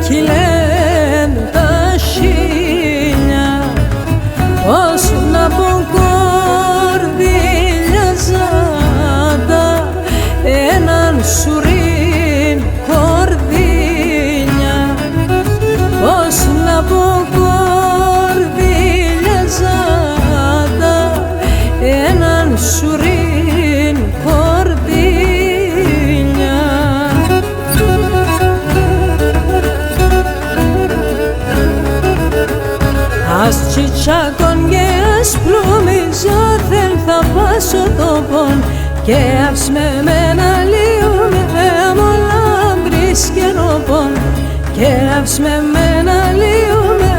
Κι λένε τα χίλια πως να πω κορδίλιαζάντα έναν σουρίν κορδίλια, πως να πω κορδίλιαζάντα έναν σουρίν κορδίλια. Ας τσιτσάκων και ας πλούμιζω δεν θα πάσω το πον και ας με μένα λίουμε μόλα μπρις και ροπον και ας με μένα λίουμε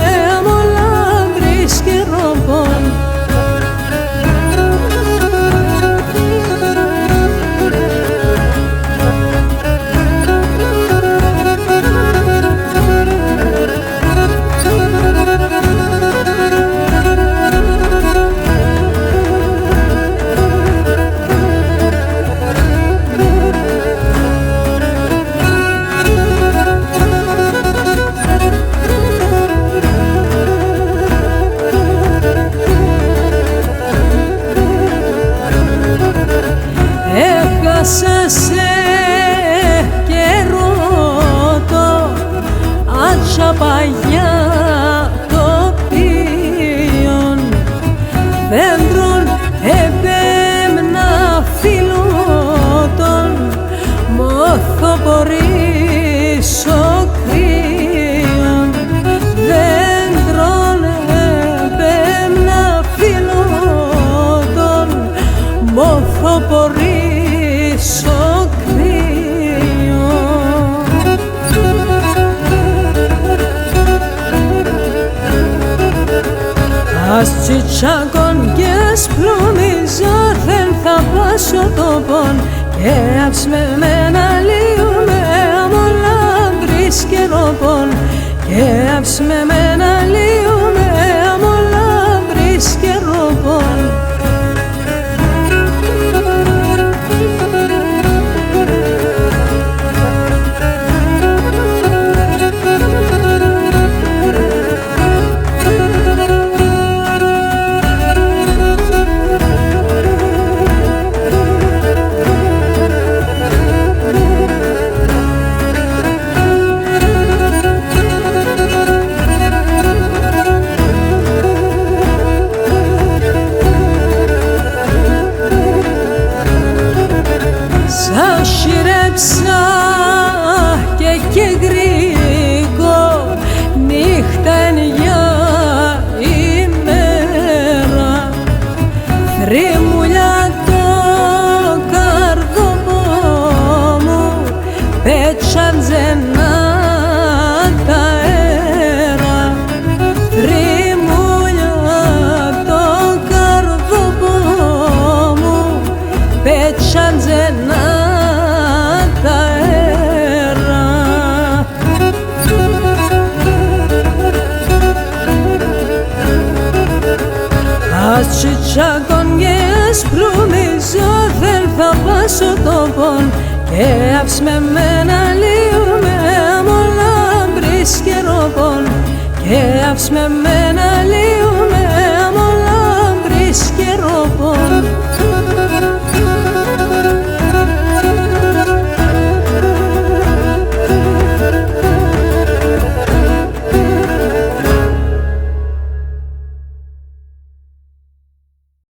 μόλα μπρις και ροπον. Έχασα σε καιρό το άτσα παγιά τοπίον δέντρων επέμνα φιλότων μοθοπορήσω κρύον δέντρων επέμνα φιλότων μοθοπορήσω κρύο. Ας τσιτσάκων και ας πλούμιζω δεν θα πάσω το πον και ας με μένα λίουμε μόλα μπρις και ροπον και ας με μένα λίουμε μόλα μπρις και ροπον. Σιρέψα και γκρίκο νύχτα εν για ημέρα θρυμουλιά το καρδοπό μου πέτσαντζενά τα αέρα θρυμουλιά το καρδοπό μου πέτσαντζενά. Ας τσιτσάκων και ας πλούμιζω δεν θα πάσω το πον και ας με μένα λίουμε μόλα μπρις και ροπον και ας με